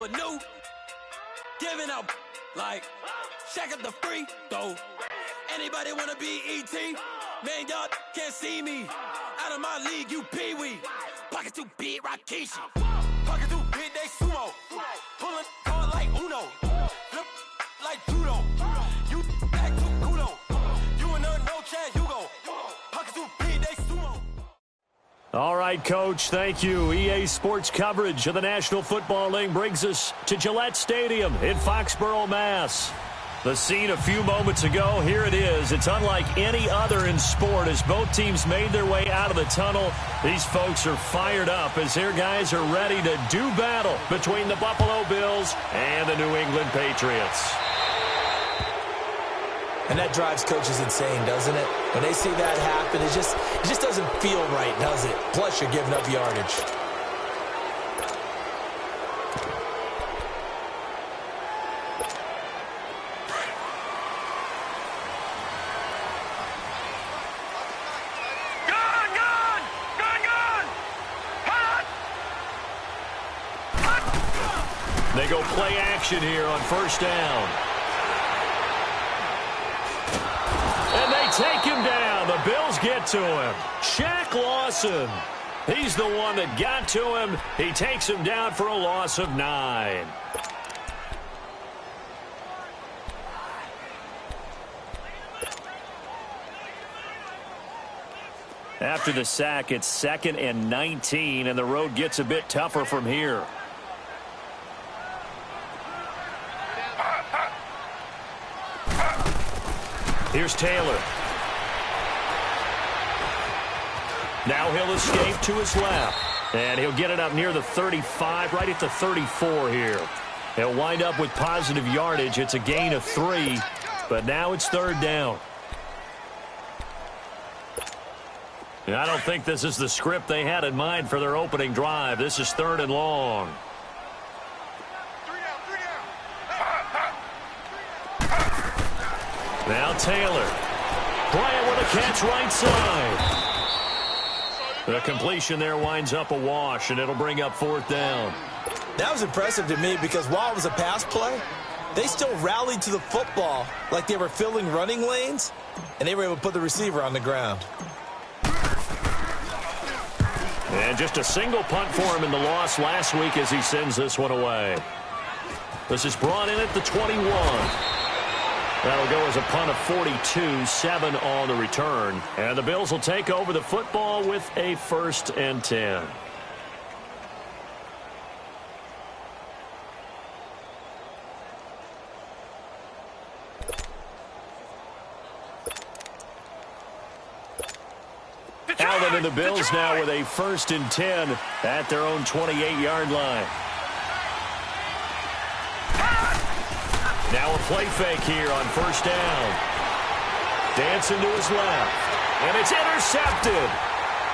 But new, giving up like check up the free throw. Anybody wanna be ET? Man, y'all can't see me. Out of my league, you pee-wee. Pocket too big, Rakishi. Pocket too big, they sumo. Pulling card like Uno. Flip like judo. You back to kudo. You and her, no chance, you go. Pocket too big, they sumo. All right, Coach, thank you. EA Sports coverage of the National Football League brings us to Gillette Stadium in Foxborough, Mass. The scene a few moments ago, here it is. It's unlike any other in sport as both teams made their way out of the tunnel. These folks are fired up as their guys are ready to do battle between the Buffalo Bills and the New England Patriots. And that drives coaches insane, doesn't it? When they see that happen, it just doesn't feel right, does it? Plus, you're giving up yardage. They go play action here on first down. And they take him down. The Bills get to him. Shaq Lawson. He's the one that got to him. He takes him down for a loss of 9. After the sack, it's 2nd and 19, and the road gets a bit tougher from here. Here's Taylor. Now he'll escape to his left. And he'll get it up near the 35, right at the 34 here. He'll wind up with positive yardage. It's a gain of 3, but now it's 3rd down. And I don't think this is the script they had in mind for their opening drive. This is 3rd and long. Now Taylor. Bryant with a catch right side. The completion there winds up a wash, and it'll bring up 4th down. That was impressive to me because while it was a pass play, they still rallied to the football like they were filling running lanes, and they were able to put the receiver on the ground. And just a single punt for him in the loss last week as he sends this one away. This is brought in at the 21. That'll go as a punt of 42, 7 on the return. And the Bills will take over the football with a 1st and 10. Allen and the Bills now with a 1st and 10 at their own 28-yard line. Now a play fake here on 1st down. Dancing to his left. And it's intercepted.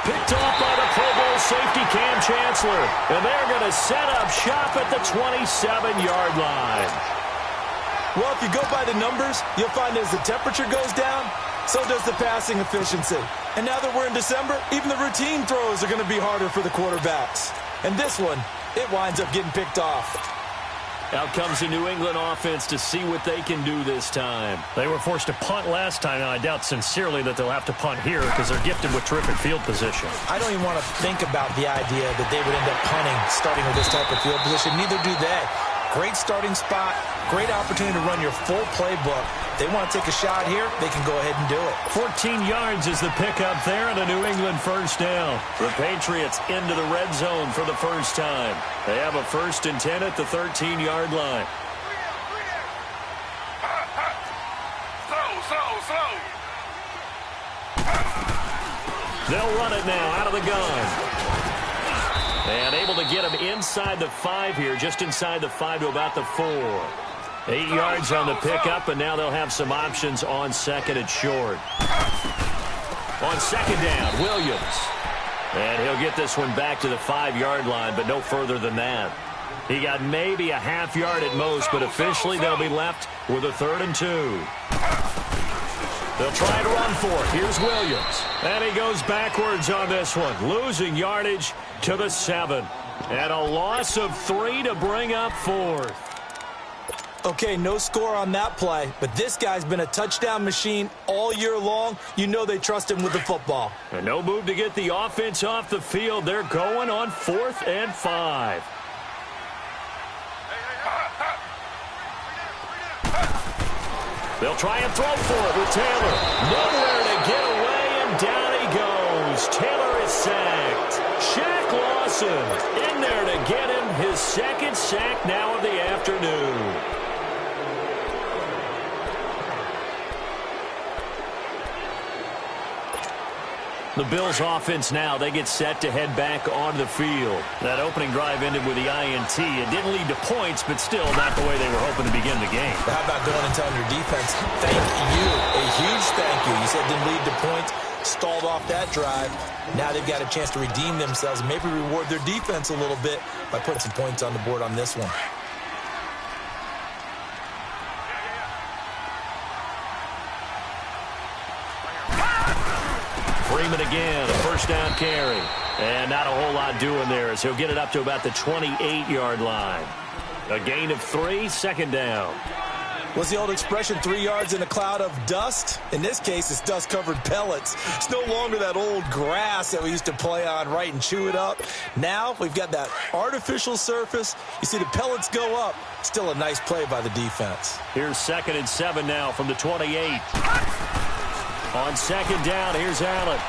Picked off by the Pro Bowl safety Cam Chancellor. And they're going to set up shop at the 27-yard line. Well, if you go by the numbers, you'll find as the temperature goes down, so does the passing efficiency. And now that we're in December, even the routine throws are going to be harder for the quarterbacks. And this one, it winds up getting picked off. Out comes the New England offense to see what they can do this time. They were forced to punt last time, and I doubt sincerely that they'll have to punt here because they're gifted with terrific field position. I don't even want to think about the idea that they would end up punting starting with this type of field position. Neither do they. Great starting spot, great opportunity to run your full playbook. They want to take a shot here, they can go ahead and do it. 14 yards is the pickup there and a New England 1st down. The Patriots into the red zone for the first time. They have a 1st and 10 at the 13-yard line. Slow. They'll run it now out of the gun. And able to get him inside the 5 here, just inside the 5 to about the 4. 8 yards on the pickup, and now they'll have some options on 2nd and short. On 2nd down, Williams. And he'll get this one back to the 5-yard line, but no further than that. He got maybe a half yard at most, but officially they'll be left with a 3rd and 2. They'll try to run for it. Here's Williams. And he goes backwards on this one, losing yardage to the 7. And a loss of 3 to bring up 4th. Okay, no score on that play, but this guy's been a touchdown machine all year long. You know they trust him with the football. And no move to get the offense off the field. They're going on 4th and 5. They'll try and throw for it with Taylor. Nowhere to get away, and down he goes. Taylor is sacked. Shaq Lawson in there to get him his second sack now of the afternoon. The Bills offense now, they get set to head back onto the field. That opening drive ended with the INT. It didn't lead to points, but still not the way they were hoping to begin the game. How about going and telling your defense, thank you, a huge thank you. You said it didn't lead to points, stalled off that drive. Now they've got a chance to redeem themselves and maybe reward their defense a little bit by putting some points on the board on this one. Freeman again, a first down carry. And not a whole lot doing there as he'll get it up to about the 28-yard line. A gain of 3, second down. What's the old expression, 3 yards in a cloud of dust? In this case, it's dust-covered pellets. It's no longer that old grass that we used to play on, right, and chew it up. Now we've got that artificial surface. You see the pellets go up. Still a nice play by the defense. Here's 2nd and 7 now from the 28. On second down, here's Allen.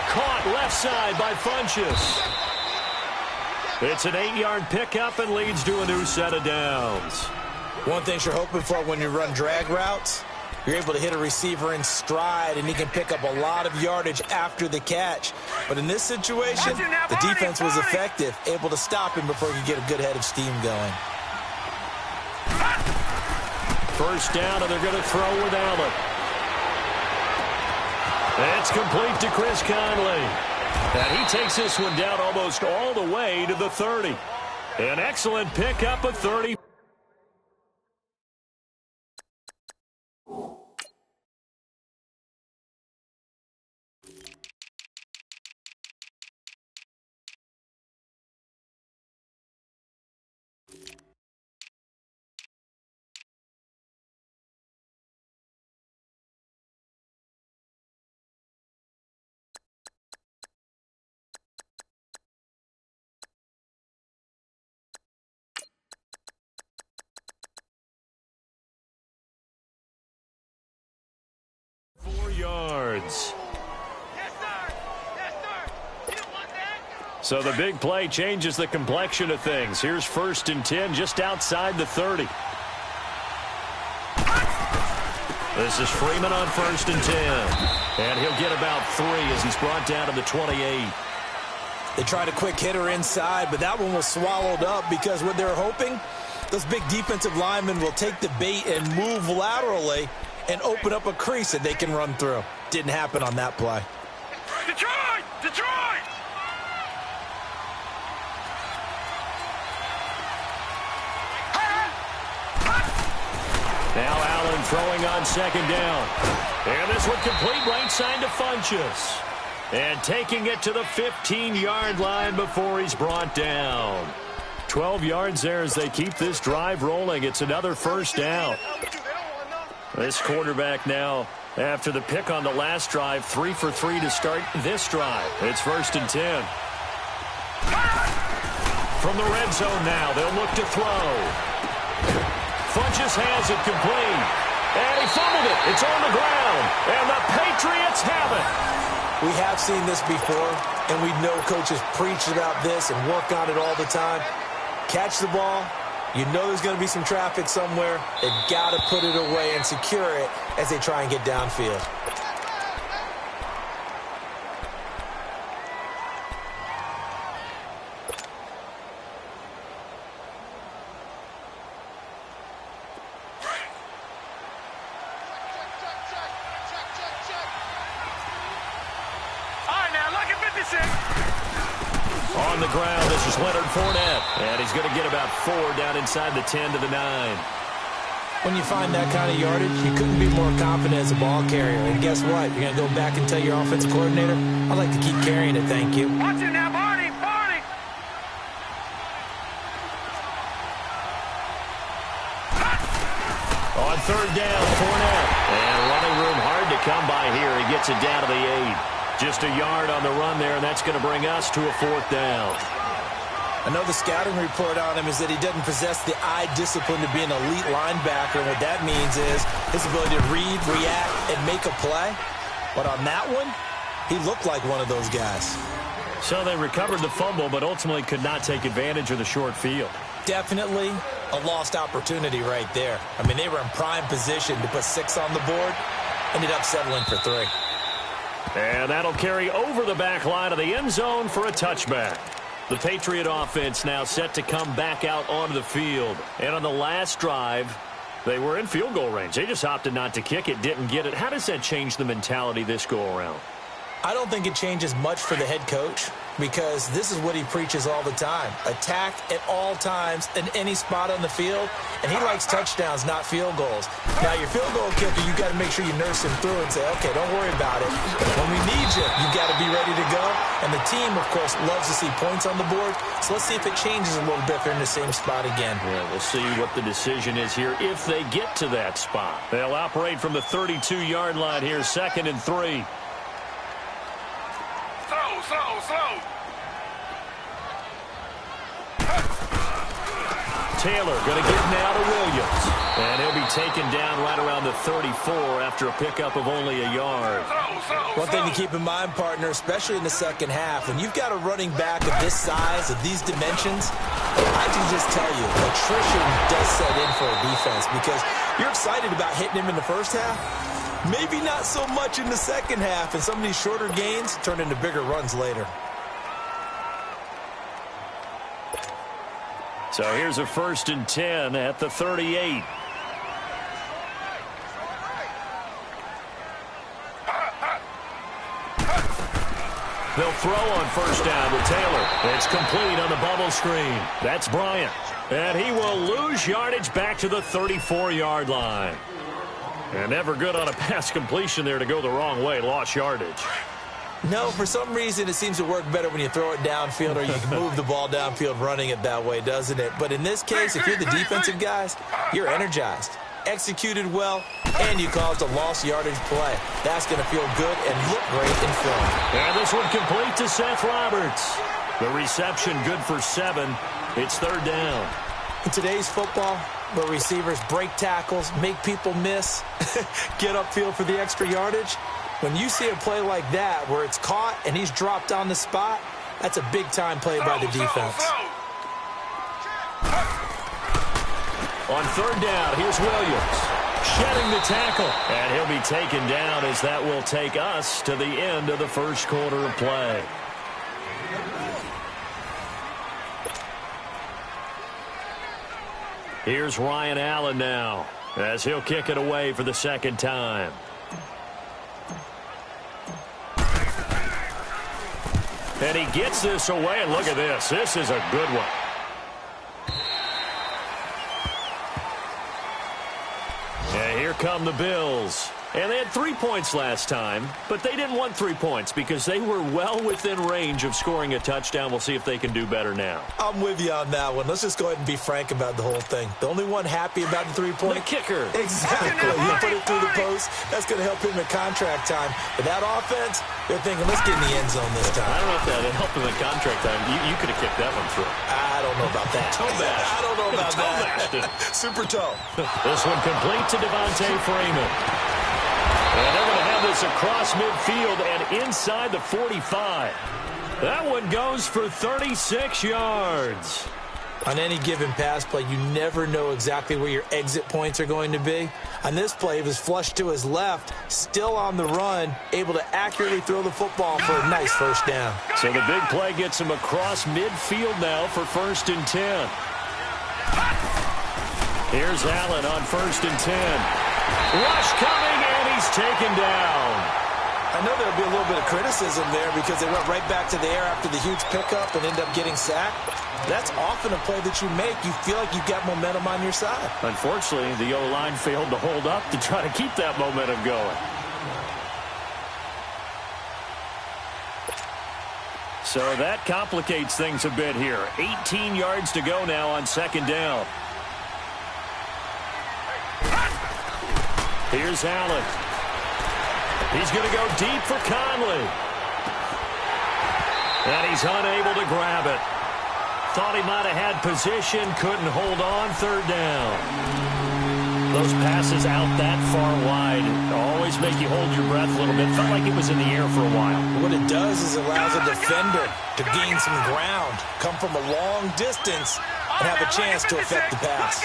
Caught left side by Funchess. It's an 8-yard pickup and leads to a new set of downs. One thing you're hoping for when you run drag routes, you're able to hit a receiver in stride, and he can pick up a lot of yardage after the catch. But in this situation, the defense was effective, able to stop him before he could get a good head of steam going. First down, and they're going to throw with Allen. It's complete to Chris Conley. And he takes this one down almost all the way to the 30. An excellent pickup of 30. Yards. So the big play changes the complexion of things. Here's 1st and 10 just outside the 30. This is Freeman on 1st and 10. And he'll get about 3 as he's brought down to the 28. They tried a quick hitter inside, but that one was swallowed up because what they're hoping, those big defensive linemen will take the bait and move laterally and open up a crease that they can run through. Didn't happen on that play. Detroit! Detroit! Now Allen throwing on second down. And this one complete right side to Funchess. And taking it to the 15-yard line before he's brought down. 12 yards there as they keep this drive rolling. It's another first down. This quarterback now, after the pick on the last drive, 3 for 3 to start this drive. It's 1st and 10. From the red zone now, they'll look to throw. Funchess has it complete. And he fumbled it. It's on the ground. And the Patriots have it. We have seen this before, and we know coaches preach about this and work on it all the time. Catch the ball. You know there's going to be some traffic somewhere. They've got to put it away and secure it as they try and get downfield. All right, now look at 56. On the ground, this is Leonard Fournette. And he's going to get about 4 down inside the 10 to the 9. When you find that kind of yardage, you couldn't be more confident as a ball carrier. And guess what? You're going to go back and tell your offensive coordinator, I'd like to keep carrying it, thank you. Watch it now, Barney, Barney. On third down, Fournette. And running room hard to come by here. He gets it down to the 8. Just a yard on the run there, and that's going to bring us to a 4th down. I know the scouting report on him is that he doesn't possess the eye discipline to be an elite linebacker. And what that means is his ability to read, react, and make a play. But on that one, he looked like one of those guys. So they recovered the fumble, but ultimately could not take advantage of the short field. Definitely a lost opportunity right there. I mean, they were in prime position to put 6 on the board. Ended up settling for 3. And that'll carry over the back line of the end zone for a touchback. The Patriot offense now set to come back out onto the field. And on the last drive, they were in field goal range. They just opted not to kick it, didn't get it. How does that change the mentality this go-around? I don't think it changes much for the head coach because this is what he preaches all the time. Attack at all times in any spot on the field, and he likes touchdowns, not field goals. Now, your field goal kicker, you got to make sure you nurse him through and say, okay, don't worry about it. When we need you, you got to be ready to go. And the team, of course, loves to see points on the board. So let's see if it changes a little bit if they're in the same spot again. Yeah, we'll see what the decision is here if they get to that spot. They'll operate from the 32-yard line here, 2nd and 3. Slow. Taylor going to get now to Williams. And he'll be taken down right around the 34 after a pickup of only a yard. One thing to keep in mind, partner, especially in the second half, when you've got a running back of this size, of these dimensions, I can just tell you, attrition does set in for a defense because you're excited about hitting him in the first half. Maybe not so much in the second half, and some of these shorter gains turn into bigger runs later. So here's a 1st and 10 at the 38. They'll throw on 1st down to Taylor. It's complete on the bubble screen. That's Bryant. And he will lose yardage back to the 34-yard line. And never good on a pass completion there to go the wrong way. Lost yardage. No, for some reason it seems to work better when you throw it downfield or you can move the ball downfield running it that way, doesn't it? But in this case, if you're the defensive guys, you're energized, executed well, and you caused a lost yardage play. That's going to feel good and look great in film. And this one complete to Seth Roberts. The reception good for 7. It's 3rd down. In today's football, where receivers break tackles, make people miss, get upfield for the extra yardage, when you see a play like that where it's caught and he's dropped on the spot, that's a big-time play by the defense. On 3rd down, here's Williams. Shedding the tackle. And he'll be taken down as that will take us to the end of the first quarter of play. Here's Ryan Allen now as he'll kick it away for the 2nd time. And he gets this away, and look at this. This is a good one. And here come the Bills. And they had 3 points last time, but they didn't want 3 points because they were well within range of scoring a touchdown. We'll see if they can do better now. I'm with you on that one. Let's just go ahead and be frank about the whole thing. The only one happy about the 3-point? The kicker. Exactly. You put it through the post. That's going to help him in contract time. But that offense, they're thinking, let's get in the end zone this time. I don't know if that helped him in contract time. You could have kicked that one through. I don't know about that. Toe bash. I don't know about that. Super toe. This one complete to Devontae Freeman. And they're going to have this across midfield and inside the 45. That one goes for 36 yards. On any given pass play, you never know exactly where your exit points are going to be. On this play, it was flushed to his left, still on the run, able to accurately throw the football for a nice 1st down. So the big play gets him across midfield now for 1st and 10. Here's Allen on 1st and 10. Rush coming, and he's taken down. I know there'll be a little bit of criticism there because they went right back to the air after the huge pickup and end up getting sacked. That's often a play that you make. You feel like you've got momentum on your side. Unfortunately, the O-line failed to hold up to try to keep that momentum going. So that complicates things a bit here. 18 yards to go now on 2nd down. Here's Allen. He's going to go deep for Conley. And he's unable to grab it. Thought he might have had position, couldn't hold on, third down. Those passes out that far wide always make you hold your breath a little bit. Felt like it was in the air for a while. What it does is it allows a defender to gain some ground, come from a long distance, and have a chance to affect the pass.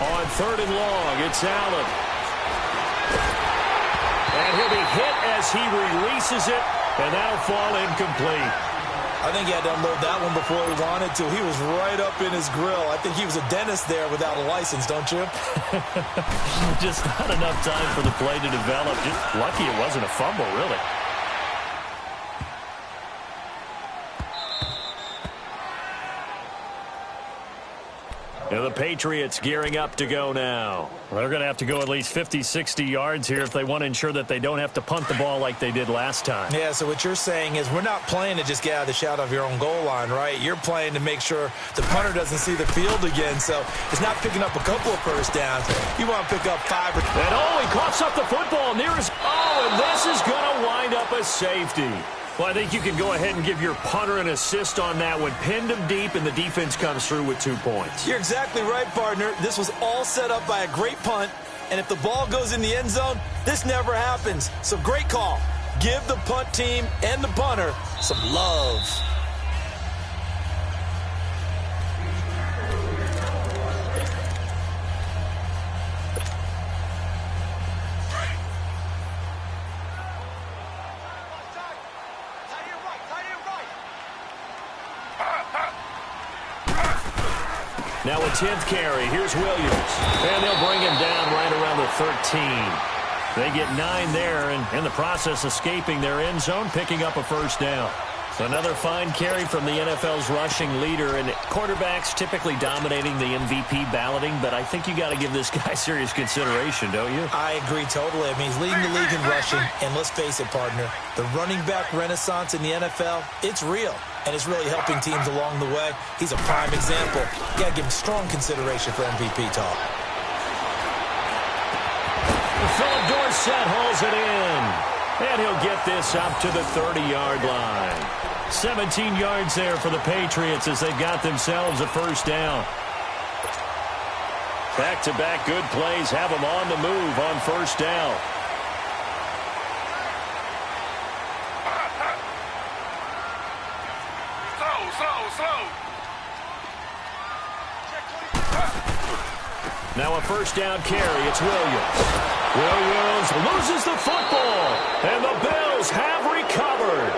On third and long, it's Allen. And he'll be hit as he releases it, and that'll fall incomplete. I think he had to unload that one before he wanted to. He was right up in his grill. I think he was a dentist there without a license, don't you? Just not enough time for the play to develop. Just lucky it wasn't a fumble, really. And the Patriots gearing up to go now. Well, they're going to have to go at least 50, 60 yards here if they want to ensure that they don't have to punt the ball like they did last time. Yeah, so what you're saying is we're not playing to just get out of the shadow of your own goal line, right? You're playing to make sure the punter doesn't see the field again. So it's not picking up a couple of first downs. You want to pick up 5 or 10. And he coughs up the football near his... and this is going to wind up a safety. Well, I think you can go ahead and give your punter an assist on that one. Pinned him deep, and the defense comes through with 2 points. You're exactly right, partner. This was all set up by a great punt, and if the ball goes in the end zone, this never happens. So great call. Give the punt team and the punter some love. Now a 10th carry. Here's Williams. And they'll bring him down right around the 13. They get 9 there, and in the process escaping their end zone, picking up a first down. So another fine carry from the NFL's rushing leader, and quarterbacks typically dominating the MVP balloting, but I think you got to give this guy serious consideration, don't you? I agree totally. I mean, he's leading the league in rushing, and let's face it, partner, the running back renaissance in the NFL, it's real, and it's really helping teams along the way. He's a prime example. You got to give him strong consideration for MVP talk. Philip Dorsett hauls it in, and he'll get this up to the 30-yard line. 17 yards there for the Patriots as they've got themselves a first down. Back-to-back good plays have them on the move on first down. Slow. Now a first down carry. It's Williams. Williams loses the football, and the Bills have recovered.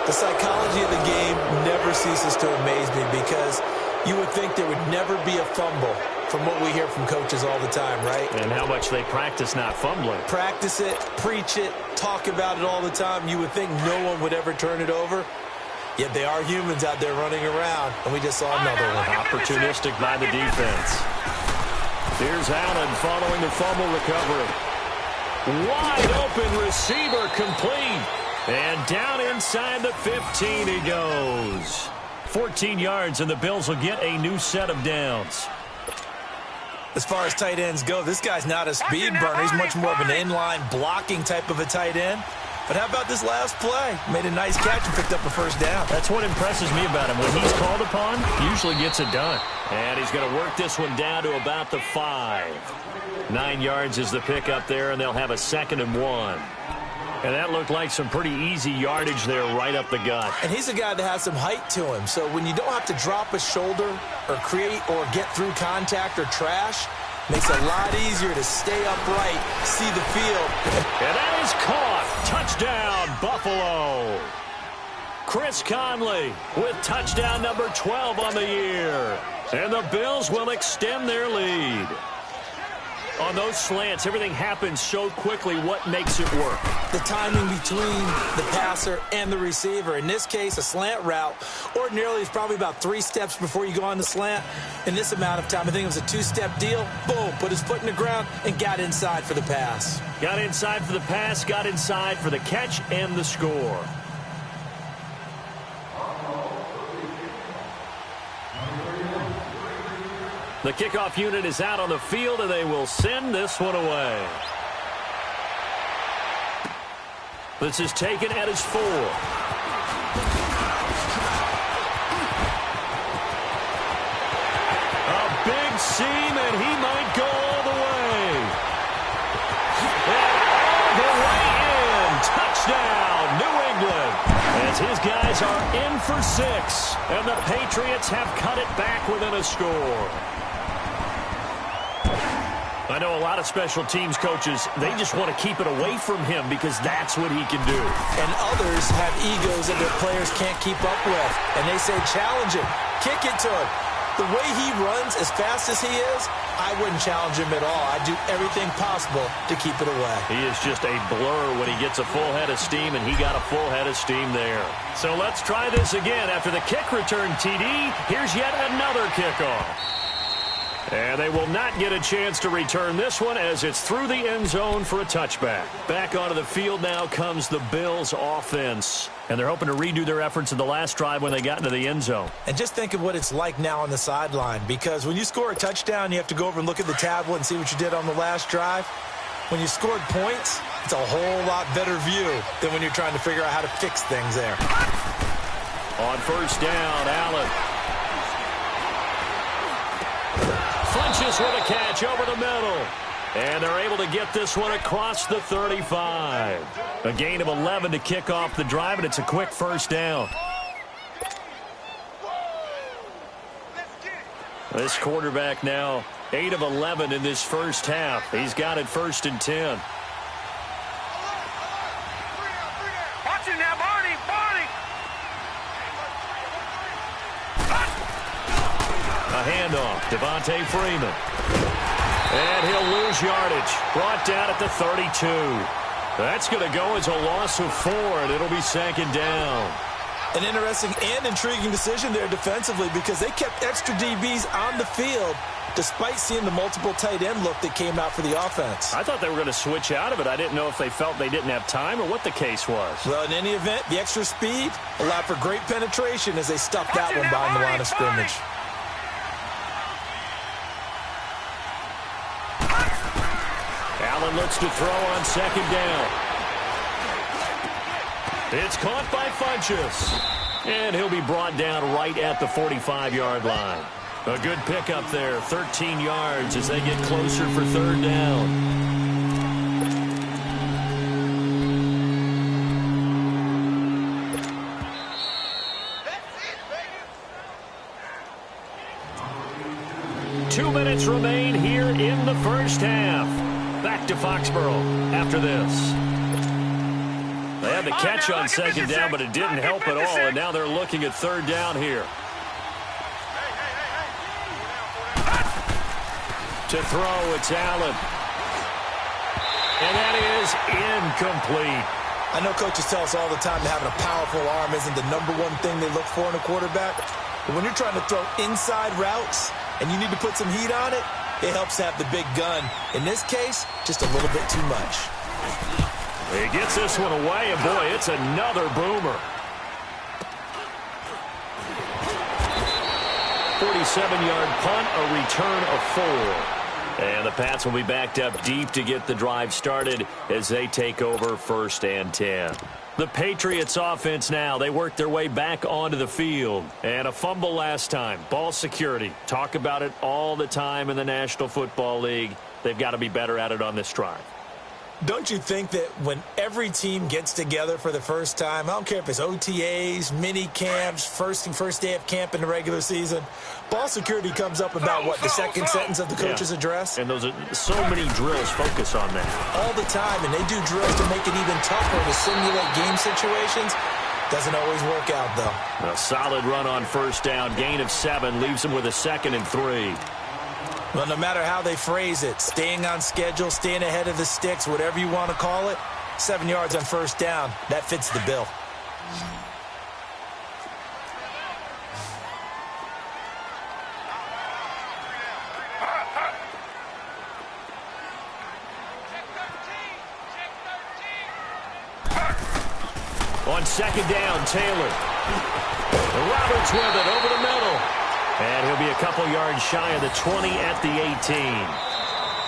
The psychology of the game never ceases to amaze me because you would think there would never be a fumble from what we hear from coaches all the time, right? And how much they practice not fumbling. Practice it, preach it, talk about it all the time. You would think no one would ever turn it over. Yet they are humans out there running around, and we just saw another one. Opportunistic by the defense. Here's Allen following the fumble recovery. Wide open receiver complete. And down inside the 15 he goes. 14 yards, and the Bills will get a new set of downs. As far as tight ends go, this guy's not a speed burner. He's much more of an inline blocking type of a tight end. But how about this last play? Made a nice catch and picked up a first down. That's what impresses me about him. When he's called upon, usually gets it done. And he's going to work this one down to about the 5. 9 yards is the pickup there, and they'll have a 2nd and 1. And that looked like some pretty easy yardage there right up the gut. And he's a guy that has some height to him. So when you don't have to drop a shoulder or create or get through contact or trash, makes it a lot easier to stay upright, see the field. And that is caught. Touchdown, Buffalo. Chris Conley with touchdown number 12 on the year. And the Bills will extend their lead. On those slants, everything happens so quickly. What makes it work? The timing between the passer and the receiver. In this case, a slant route ordinarily is probably about 3 steps before you go on the slant. In this amount of time, I think it was a 2-step deal. Boom, put his foot in the ground and got inside for the pass. Got inside for the pass, got inside for the catch and the score. The kickoff unit is out on the field, and they will send this one away. This is taken at his 4. A big seam, and he might go all the way. And all the way in. Touchdown, New England. As his guys are in for 6, and the Patriots have cut it back within a score. I know a lot of special teams coaches, they just want to keep it away from him because that's what he can do. And others have egos that their players can't keep up with. And they say, challenge him, kick it to him. The way he runs as fast as he is, I wouldn't challenge him at all. I'd do everything possible to keep it away. He is just a blur when he gets a full head of steam, and he got a full head of steam there. So let's try this again. After the kick return TD, here's yet another kickoff. And they will not get a chance to return this one as it's through the end zone for a touchback. Back onto the field now comes the Bills offense. And they're hoping to redo their efforts in the last drive when they got into the end zone. And just think of what it's like now on the sideline, because when you score a touchdown, you have to go over and look at the tablet and see what you did on the last drive. When you scored points, it's a whole lot better view than when you're trying to figure out how to fix things there. On first down, Allen. Funches with a catch over the middle. And they're able to get this one across the 35. A gain of 11 to kick off the drive, and it's a quick first down. This quarterback now 8 of 11 in this first half. He's got it 1st and 10. Watch it now, Barney! Barney! A handoff, Devontae Freeman. And he'll lose yardage. Brought down at the 32. That's going to go as a loss of 4, and it'll be 2nd down. An interesting and intriguing decision there defensively, because they kept extra DBs on the field despite seeing the multiple tight end look that came out for the offense. I thought they were going to switch out of it. I didn't know if they felt they didn't have time or what the case was. Well, in any event, the extra speed allowed for great penetration as they stuffed that one behind the line of scrimmage. Allen looks to throw on 2nd down. It's caught by Funches. And he'll be brought down right at the 45-yard line. A good pickup there, 13 yards as they get closer for 3rd down. Two minutes remain here in the first half. Back to Foxborough after this. They had the catch on 2nd down, but it didn't help at all, and now they're looking at 3rd down here. To throw, it's Allen. And that is incomplete. I know coaches tell us all the time that having a powerful arm isn't the #1 thing they look for in a quarterback. But when you're trying to throw inside routes and you need to put some heat on it, it helps to have the big gun. In this case, just a little bit too much. He gets this one away, and boy, it's another boomer. 47-yard punt, a return of 4. And the Pats will be backed up deep to get the drive started as they take over 1st and 10. The Patriots offense now, they work their way back onto the field. And a fumble last time. Ball security. Talk about it all the time in the National Football League. They've got to be better at it on this drive. Don't you think that when every team gets together for the first time, I don't care if it's OTAs, mini camps, first day of camp in the regular season, ball security comes up about what, the second sentence of the coach's address? And those are so many drills focus on that. All the time, and they do drills to make it even tougher to simulate game situations. Doesn't always work out, though. A solid run on 1st down, gain of 7, leaves them with a 2nd and 3. Well, no matter how they phrase it, staying on schedule, staying ahead of the sticks, whatever you want to call it, 7 yards on 1st down, that fits the bill. On 2nd down, Taylor. Roberts with it over the middle. And he'll be a couple yards shy of the 20 at the 18.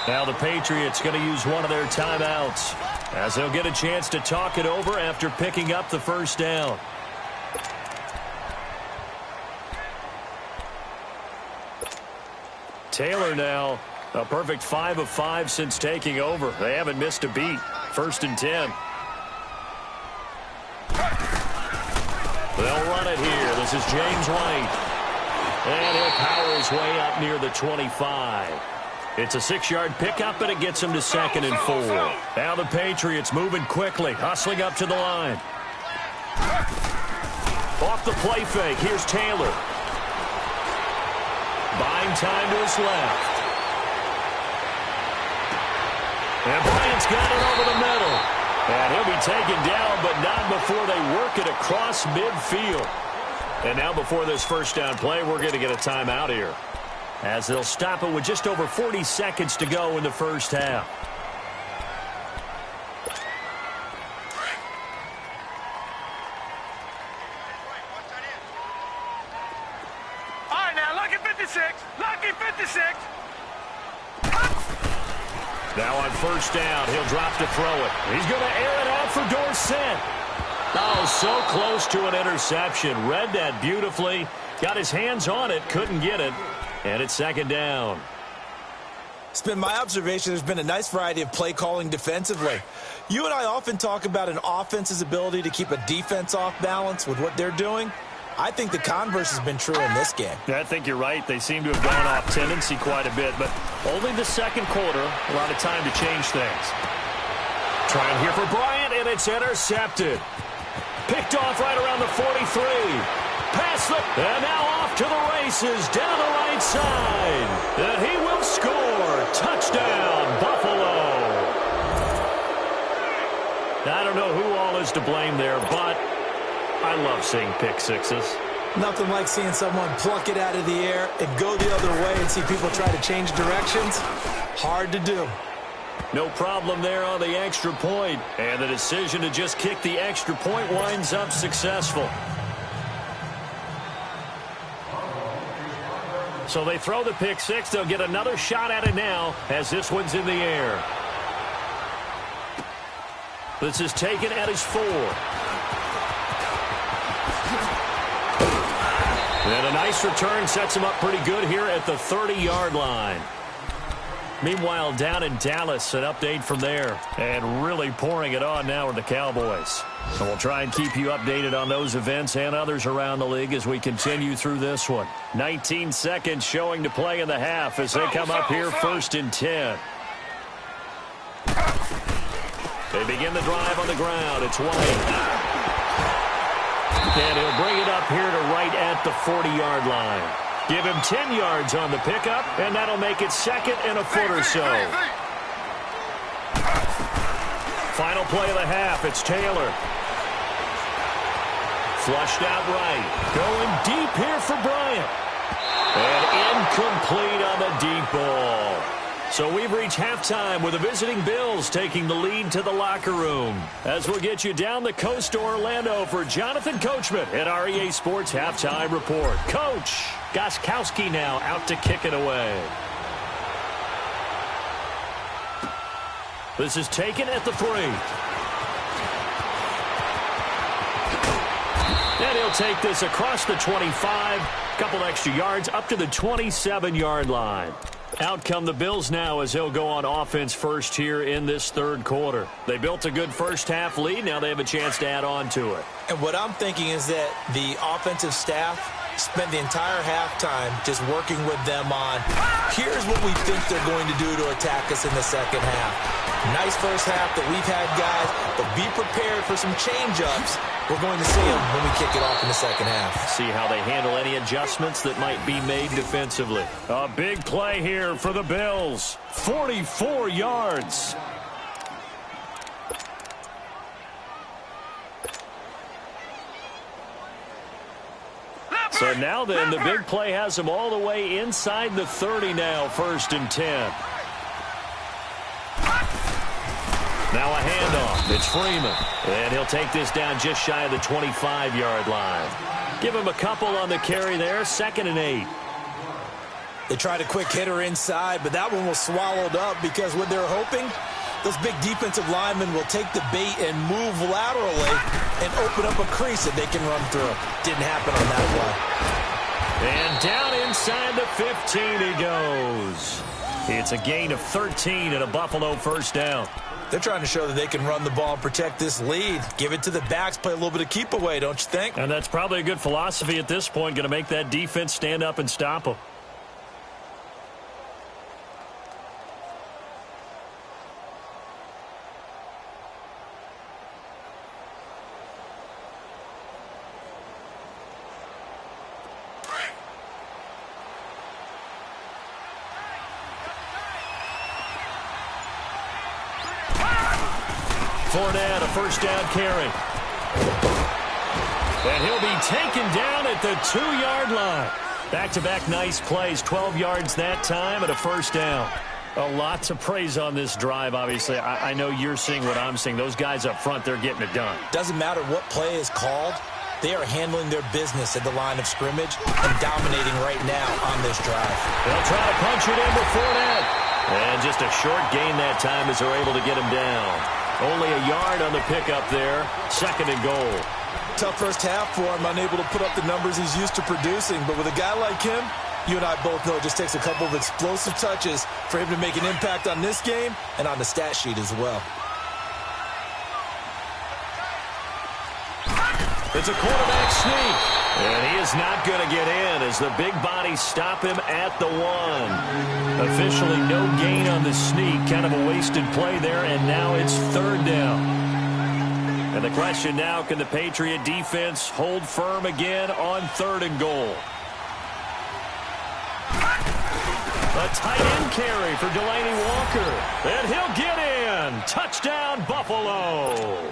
Now the Patriots going to use one of their timeouts as they'll get a chance to talk it over after picking up the first down. Taylor now, a perfect 5 of 5 since taking over. They haven't missed a beat. 1st and 10. They'll run it here. This is James White. And he'll power his way up near the 25. It's a 6-yard pickup, and it gets him to 2nd and 4. Now the Patriots moving quickly, hustling up to the line. Off the play fake, here's Taylor. Buying time to his left. And Bryant's got it over the middle. And he'll be taken down, but not before they work it across midfield. And now before this first down play, we're going to get a timeout here, as they'll stop it with just over 40 seconds to go in the first half. All right, now, lucky 56. Lucky 56. Now on first down, he'll drop to throw it. He's going to air it out for Dorsett. Oh, so close to an interception. Read that beautifully. Got his hands on it, couldn't get it. And it's 2nd down. It's been my observation there's been a nice variety of play calling defensively. You and I often talk about an offense's ability to keep a defense off balance with what they're doing. I think the converse has been true in this game. I think you're right. They seem to have gone off tendency quite a bit, but only the second quarter, a lot of time to change things. Trying here for Bryant, and it's intercepted. Picked off right around the 43. Pass and now off to the races down the right side. And he will score. Touchdown, Buffalo. I don't know who all is to blame there, but I love seeing pick sixes. Nothing like seeing someone pluck it out of the air and go the other way and see people try to change directions. Hard to do. No problem there on the extra point. And the decision to just kick the extra point winds up successful. So they throw the pick six. They'll get another shot at it now as this one's in the air. This is taken at his 4. And a nice return sets him up pretty good here at the 30-yard line. Meanwhile, down in Dallas, an update from there. And really pouring it on now with the Cowboys. So we'll try and keep you updated on those events and others around the league as we continue through this one. 19 seconds showing to play in the half as they come up here 1st and 10. They begin the drive on the ground. It's White. And he'll bring it up here to right at the 40-yard line. Give him 10 yards on the pickup, and that'll make it 2nd and a foot or so. Final play of the half. It's Taylor. Flushed out right. Going deep here for Bryant. And incomplete on the deep ball. So we've reached halftime with the visiting Bills taking the lead to the locker room. As we'll get you down the coast to Orlando for Jonathan Coachman at our EA Sports Halftime Report. Coach Gostkowski now out to kick it away. This is taken at the 3. And he'll take this across the 25. Couple extra yards up to the 27-yard line. Out come the Bills now as they'll go on offense first here in this 3rd quarter. They built a good first half lead. Now they have a chance to add on to it. And what I'm thinking is that the offensive staff spent the entire halftime just working with them on, here's what we think they're going to do to attack us in the second half. Nice first half that we've had, guys, but be prepared for some change-ups. We're going to see them when we kick it off in the second half. See how they handle any adjustments that might be made defensively. A big play here for the Bills. 44 yards. So now then, the big play has them all the way inside the 30 now, 1st and 10. Now a handoff. It's Freeman. And he'll take this down just shy of the 25-yard line. Give him a couple on the carry there. 2nd and 8. They tried a quick hitter inside, but that one was swallowed up because what they're hoping, those big defensive linemen will take the bait and move laterally and open up a crease that they can run through. Didn't happen on that play. And down inside the 15 he goes. It's a gain of 13 and a Buffalo first down. They're trying to show that they can run the ball and protect this lead. Give it to the backs, play a little bit of keep away, don't you think? And that's probably a good philosophy at this point, going to make that defense stand up and stop them. Fournette, a first down carry. And he'll be taken down at the 2-yard line. Back-to-back nice plays, 12 yards that time and a first down. A lot to praise on this drive, obviously. I know you're seeing what I'm seeing. Those guys up front, they're getting it done. Doesn't matter what play is called. They are handling their business at the line of scrimmage and dominating right now on this drive. They'll try to punch it in with Fournette. And just a short gain that time as they're able to get him down. Only a yard on the pickup there. Second and goal. Tough first half for him, unable to put up the numbers he's used to producing. But with a guy like him, you and I both know it just takes a couple of explosive touches for him to make an impact on this game and on the stat sheet as well. It's a quarterback sneak. And he is not going to get in as the big bodies stop him at the 1. Officially no gain on the sneak. Kind of a wasted play there, and now it's third down. And the question now, can the Patriot defense hold firm again on third and goal? A tight end carry for Delaney Walker. And he'll get in. Touchdown, Buffalo.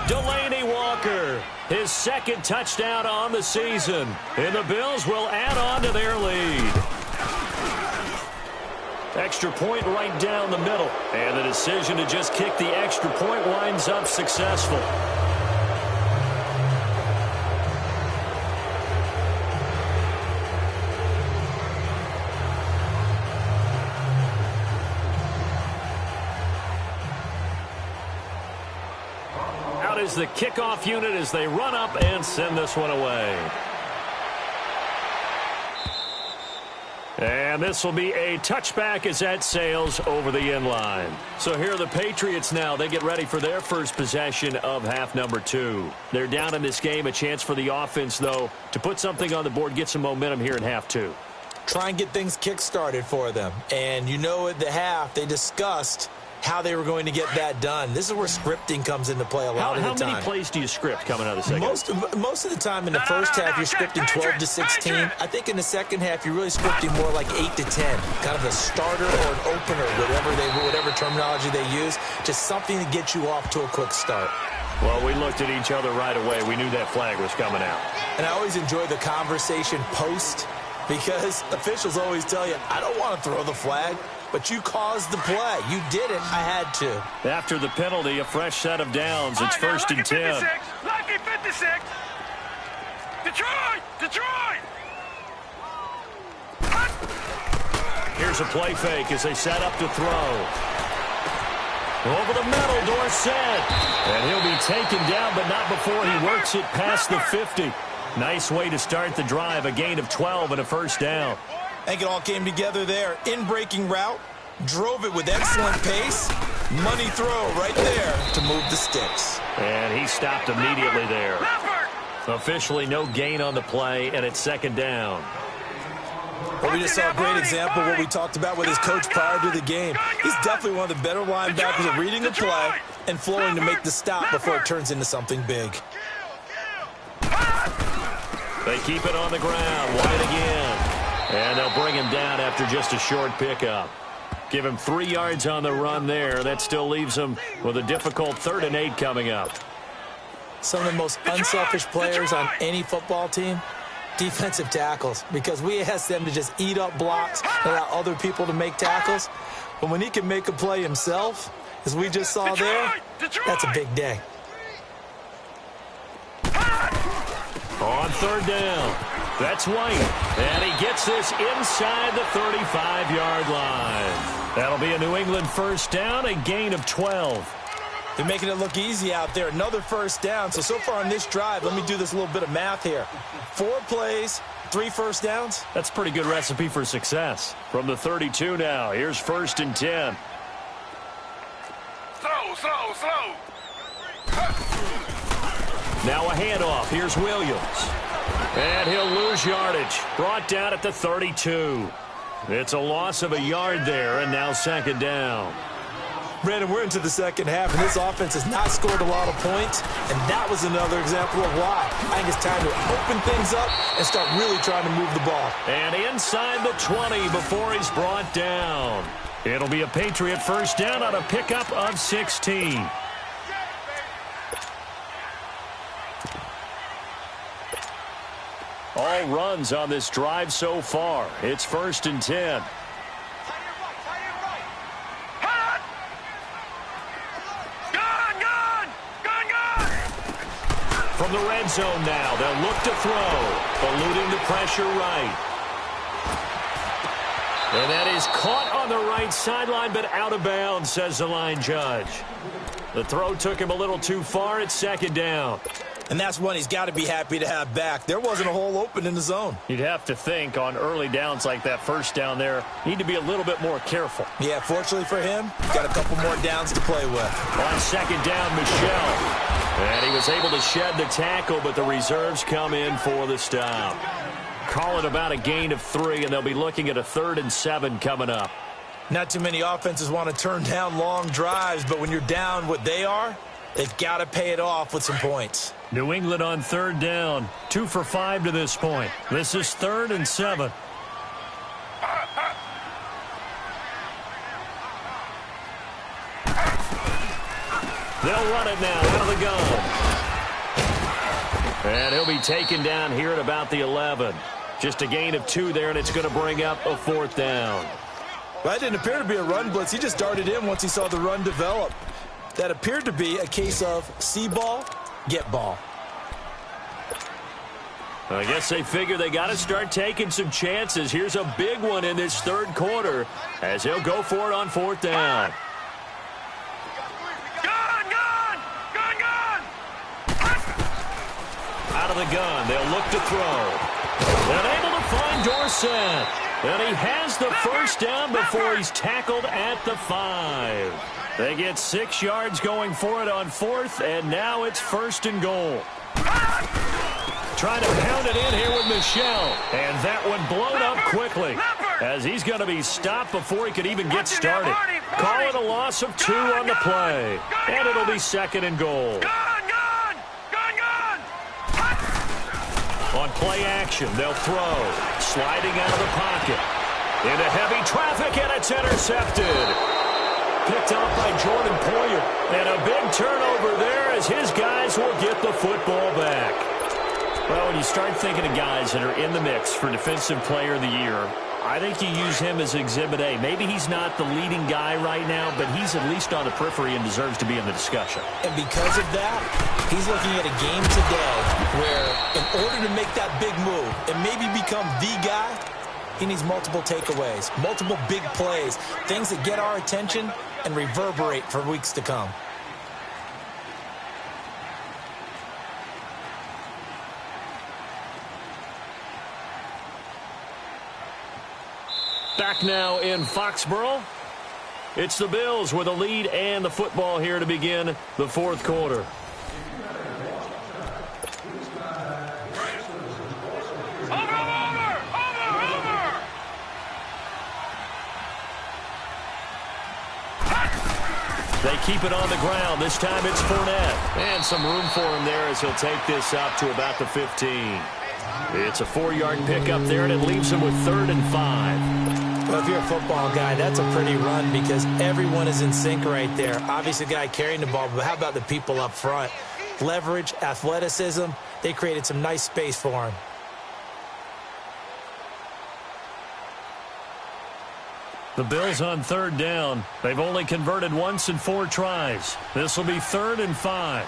Delaney Walker, his second touchdown on the season. And the Bills will add on to their lead. Extra point right down the middle. And the decision to just kick the extra point winds up successful. Is the kickoff unit as they run up and send this one away. And this will be a touchback as that sails over the end line. So here are the Patriots now. They get ready for their first possession of half number 2. They're down in this game. A chance for the offense, though, to put something on the board, get some momentum here in half 2. Try and get things kick-started for them. And you know at the half, they discussed how they were going to get that done. This is where scripting comes into play a lot of the time. How many plays do you script coming out of the second? Most of the time in the first half, you're scripting 12 to 16. I think in the second half, you're really scripting more like 8 to 10. Kind of a starter or an opener, whatever terminology they use. Just something to get you off to a quick start. Well, we looked at each other right away. We knew that flag was coming out. And I always enjoy the conversation post because officials always tell you, I don't want to throw the flag. But you caused the play. You did it. I had to. After the penalty, a fresh set of downs. It's first and 10. Lucky 56. Detroit! Here's a play fake as they set up to throw. Over the middle, Dorsett. And he'll be taken down, but not before he works it past the 50. Nice way to start the drive. A gain of 12 and a first down. I think it all came together there. In-breaking route, drove it with excellent pace. Money throw right there to move the sticks. And he stopped immediately there. Officially no gain on the play, and it's second down. Well, we just saw a great example of what we talked about with his coach prior to the game. He's definitely one of the better linebackers at reading the play and flowing to make the stop before it turns into something big. They keep it on the ground. White again. And they'll bring him down after just a short pickup. Give him 3 yards on the run there. That still leaves him with a difficult 3rd and 8 coming up. Some of the most unselfish players on any football team, defensive tackles, because we ask them to just eat up blocks and allow other people to make tackles. But when he can make a play himself, as we just saw there, that's a big day. On 3rd down. That's White. And he gets this inside the 35-yard line. That'll be a New England first down, a gain of 12. They're making it look easy out there. Another first down. So far on this drive, let me do this little bit of math here. 4 plays, 3 first downs. That's a pretty good recipe for success. From the 32 now, here's 1st and 10. Slow. Now a handoff. Here's Williams. And he'll lose yardage. Brought down at the 32. It's a loss of a yard there, and now 2nd down. Brandon, we're into the second half, and this offense has not scored a lot of points, and that was another example of why. I think it's time to open things up and start really trying to move the ball. And inside the 20 before he's brought down. It'll be a Patriot first down on a pickup of 16. All runs on this drive so far. It's 1st and 10. From the red zone now, they'll look to throw, eluding the pressure right. And that is caught on the right sideline, but out of bounds, says the line judge. The throw took him a little too far. It's 2nd down. And that's one he's got to be happy to have back. There wasn't a hole open in the zone. You'd have to think on early downs like that first down there, need to be a little bit more careful. Yeah, fortunately for him, got a couple more downs to play with. On 2nd down, Michel. And he was able to shed the tackle, but the reserves come in for the stop. Call it about a gain of 3, and they'll be looking at a 3rd and 7 coming up. Not too many offenses want to turn down long drives, but when you're down what they are, they've got to pay it off with some points. New England on 3rd down, 2 for 5 to this point. This is 3rd and 7. They'll run it now out of the gun. And he'll be taken down here at about the 11. Just a gain of 2 there, and it's going to bring up a 4th down. Well, that didn't appear to be a run blitz. He just darted in once he saw the run develop. That appeared to be a case of see ball, get ball. I guess they figure they got to start taking some chances. Here's a big one in this 3rd quarter as he'll go for it on 4th down. Out of the gun, they'll look to throw. And able to find Dorsett. And he has the first down before he's tackled at the 5. They get 6 yards going for it on 4th, and now it's 1st and goal. Trying to pound it in here with Michel. And that one blown up quickly as he's going to be stopped before he could even get started. Call it a loss of 2 on the play. And it'll be 2nd and goal. On play action, they'll throw. Sliding out of the pocket. Into heavy traffic, and it's intercepted. Picked off by Jordan Poyer. And a big turnover there as his guys will get the football back. Well, when you start thinking of guys that are in the mix for Defensive Player of the Year, I think you use him as Exhibit A. Maybe he's not the leading guy right now, but he's at least on the periphery and deserves to be in the discussion. And because of that, he's looking at a game today where in order to make that big move and maybe become the guy, he needs multiple takeaways, multiple big plays, things that get our attention and reverberate for weeks to come. Back now in Foxborough. It's the Bills with a lead and the football here to begin the 4th quarter. They keep it on the ground. This time it's Fournette. And some room for him there as he'll take this up to about the 15. It's a 4-yard pickup there, and it leaves him with 3rd and 5. Well, if you're a football guy, that's a pretty run because everyone is in sync right there. Obviously, the guy carrying the ball, but how about the people up front? Leverage, athleticism, they created some nice space for him. The Bills on 3rd down. They've only converted once in 4 tries. This will be 3rd and 5.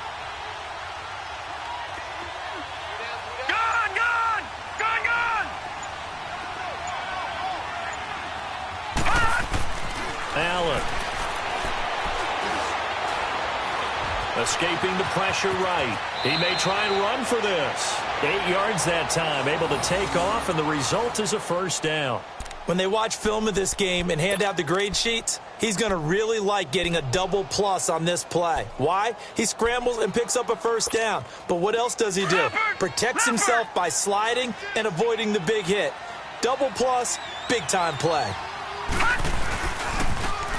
Allen. Escaping the pressure right. He may try and run for this. 8 yards that time, able to take off, and the result is a first down. When they watch film of this game and hand out the grade sheets, he's going to really like getting a double plus on this play. Why? He scrambles and picks up a first down. But what else does he do? Protects himself by sliding and avoiding the big hit. Double plus, big-time play.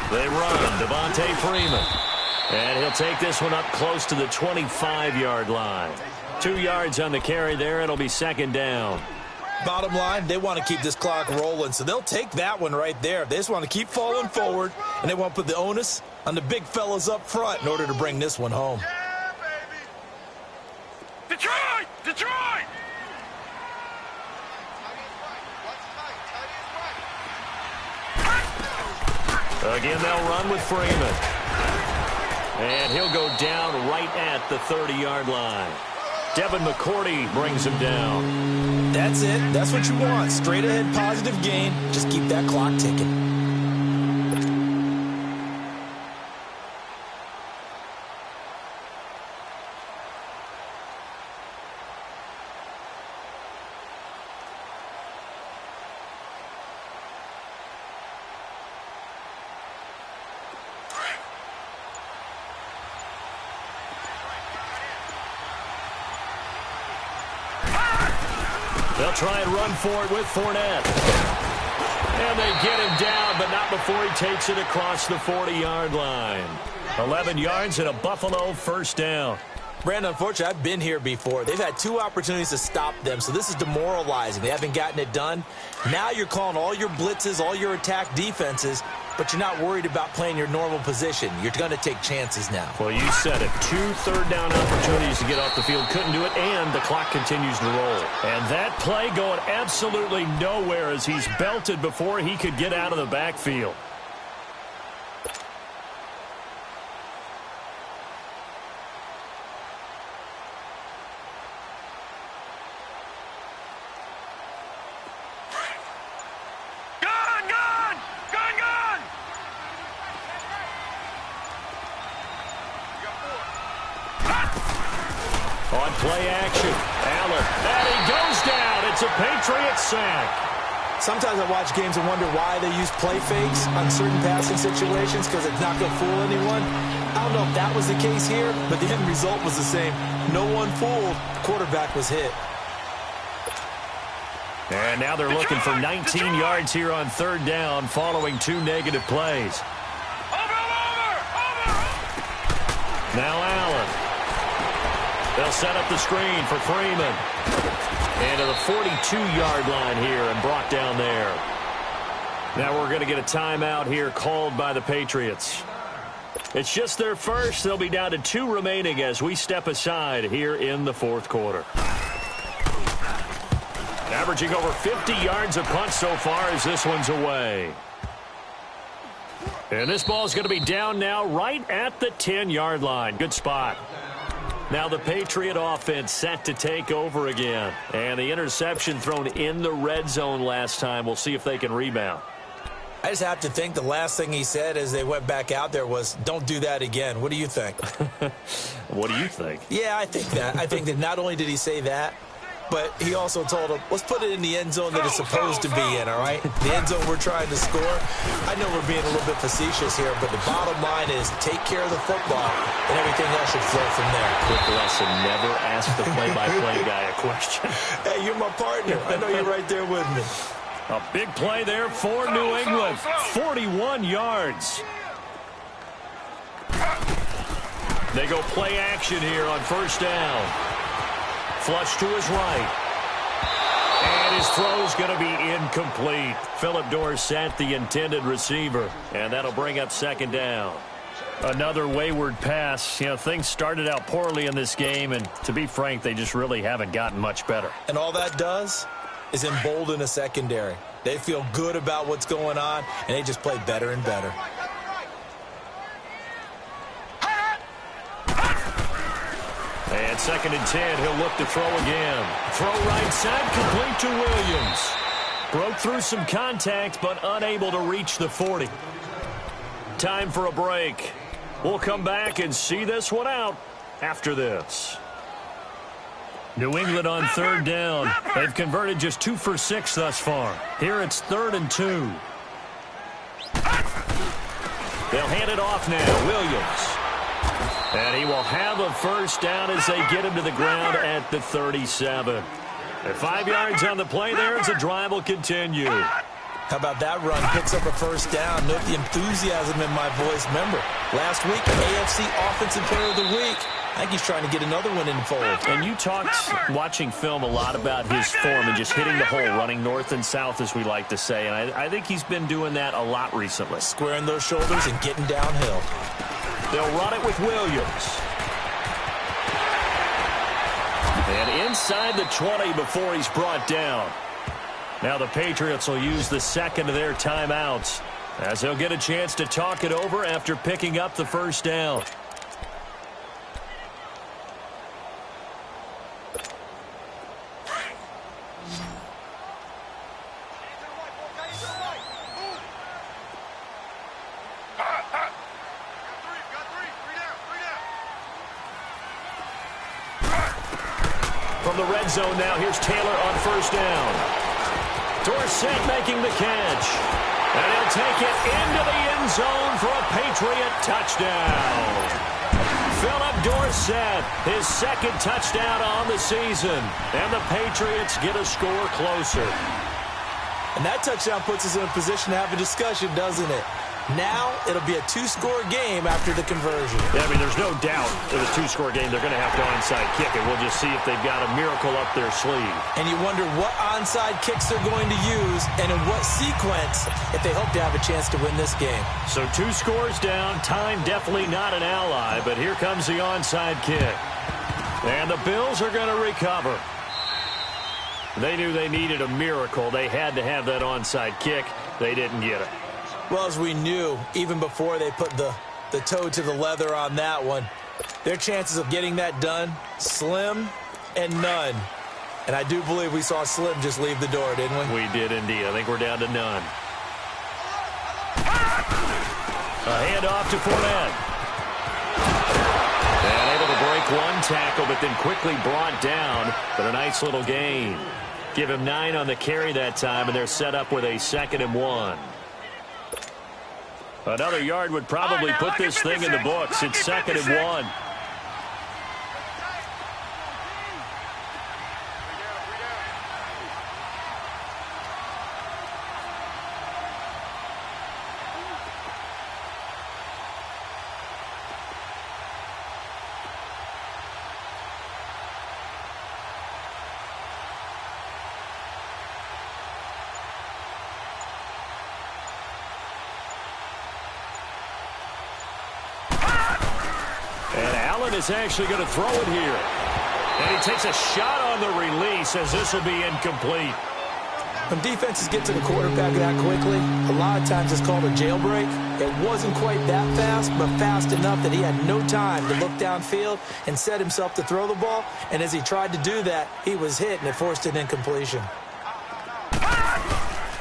They run, Devontae Freeman. And he'll take this one up close to the 25-yard line. 2 yards on the carry there. It'll be second down. Bottom line, they want to keep this clock rolling, so they'll take that one right there. They just want to keep falling forward, and they want to put the onus on the big fellas up front in order to bring this one home. Yeah, baby. Detroit! Detroit! Again, they'll run with Freeman. And he'll go down right at the 30-yard line. Devin McCourty brings him down. That's it. That's what you want. Straight ahead positive gain. Just keep that clock ticking. They'll try and run for it with Fournette. And they get him down, but not before he takes it across the 40-yard line. 11 yards and a Buffalo first down. Brandon, unfortunately, I've been here before. They've had 2 opportunities to stop them, so this is demoralizing. They haven't gotten it done. Now you're calling all your blitzes, all your attack defenses, but you're not worried about playing your normal position. You're going to take chances now. Well, you said it. 2 third-down opportunities to get off the field. Couldn't do it, and the clock continues to roll. And that play going absolutely nowhere as he's belted before he could get out of the backfield. On play action, Allen, and he goes down. It's a Patriots sack. Sometimes I watch games and wonder why they use play fakes on certain passing situations because it's not going to fool anyone. I don't know if that was the case here, but the end result was the same. No one fooled. The quarterback was hit. And now they're looking for 19 yards here on third down following 2 negative plays. Now Allen. They'll set up the screen for Freeman. And to the 42-yard line here and brought down there. Now we're going to get a timeout here called by the Patriots. It's just their first. They'll be down to 2 remaining as we step aside here in the fourth quarter. Averaging over 50 yards a punt so far as this one's away. And this ball's going to be down now right at the 10-yard line. Good spot. Now the Patriot offense set to take over again. And the interception thrown in the red zone last time. We'll see if they can rebound. I just have to think the last thing he said as they went back out there was, don't do that again. What do you think? What do you think? Yeah, I think that. I think that not only did he say that, but he also told him, let's put it in the end zone that it's supposed to be in, all right? The end zone we're trying to score. I know we're being a little bit facetious here, but the bottom line is take care of the football, and everything else should flow from there. Quick lesson, never ask the play-by-play guy a question. Hey, you're my partner. I know you're right there with me. A big play there for New England. 41 yards. They go play action here on first down. Flush to his right. And his throw's going to be incomplete. Phillip Dorsett, the intended receiver. And that'll bring up second down. Another wayward pass. You know, things started out poorly in this game, and to be frank, they just really haven't gotten much better. And all that does is embolden a secondary. They feel good about what's going on, and they just play better and better. And second and 10, he'll look to throw again. Throw right side, complete to Williams. Broke through some contact, but unable to reach the 40. Time for a break. We'll come back and see this one out after this. New England on third down. They've converted just 2 for 6 thus far. Here it's 3rd and 2. They'll hand it off now. Williams. And he will have a first down as they get him to the ground at the 37. At 5 yards on the play there as the drive will continue. How about that run? Picks up a first down. Note the enthusiasm in my voice. Remember, last week, AFC Offensive Player of the Week. I think he's trying to get another one in the fold. And you talked, watching film, a lot about his form and just hitting the hole, running north and south, as we like to say. And I think he's been doing that a lot recently. Squaring those shoulders and getting downhill. They'll run it with Williams. And inside the 20 before he's brought down. Now the Patriots will use the second of their timeouts as they'll get a chance to talk it over after picking up the first down. From the red zone now, here's Taylor on first down. Dorsett making the catch. And he'll take it into the end zone for a Patriot touchdown. Philip Dorsett, his second touchdown on the season. And the Patriots get a score closer. And that touchdown puts us in a position to have a discussion, doesn't it? Now it'll be a 2-score game after the conversion. Yeah, I mean, there's no doubt in a 2-score game they're going to have to onside kick it. We'll just see if they've got a miracle up their sleeve. And you wonder what onside kicks they're going to use and in what sequence if they hope to have a chance to win this game. So 2 scores down. Time definitely not an ally, but here comes the onside kick. And the Bills are going to recover. They knew they needed a miracle. They had to have that onside kick. They didn't get it. Well, as we knew, even before they put the toe to the leather on that one, their chances of getting that done, slim and none. And I do believe we saw Slim just leave the door, didn't we? We did indeed. I think we're down to none. A handoff to Fournette. And able to break one tackle, but then quickly brought down. But a nice little gain. Give him 9 on the carry that time, and they're set up with a 2nd and 1. Another yard would probably put this thing in the books. It's 2nd and 1. Is actually going to throw it here. And he takes a shot on the release as this will be incomplete. When defenses get to the quarterback that quickly, a lot of times it's called a jailbreak. It wasn't quite that fast, but fast enough that he had no time to look downfield and set himself to throw the ball. And as he tried to do that, he was hit, and it forced an incompletion.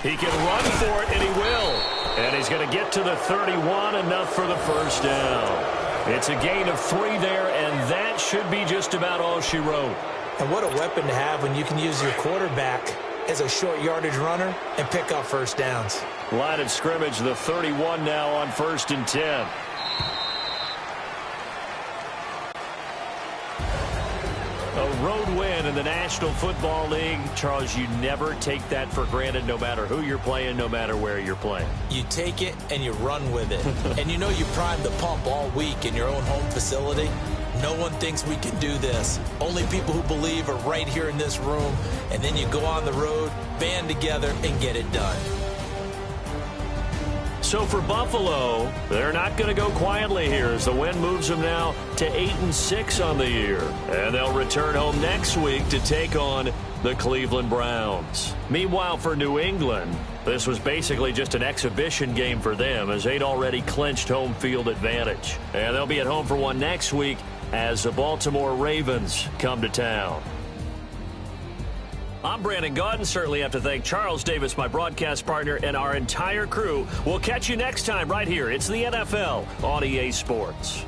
He can run for it, and he will. And he's going to get to the 31, enough for the first down. It's a gain of 3 there, and that should be just about all she wrote. And what a weapon to have when you can use your quarterback as a short yardage runner and pick up first downs. Line of scrimmage, the 31 now on 1st and 10. A road win in the National Football League. Charles, you never take that for granted no matter who you're playing, no matter where you're playing. You take it and you run with it. And you know you primed the pump all week in your own home facility. No one thinks we can do this. Only people who believe are right here in this room. And then you go on the road, band together, and get it done. So for Buffalo, they're not going to go quietly here as the win moves them now to 8-6 on the year. And they'll return home next week to take on the Cleveland Browns. Meanwhile, for New England, this was basically just an exhibition game for them as they'd already clinched home field advantage. And they'll be at home for one next week as the Baltimore Ravens come to town. I'm Brandon Gaudin. Certainly have to thank Charles Davis, my broadcast partner, and our entire crew. We'll catch you next time right here. It's the NFL on EA Sports.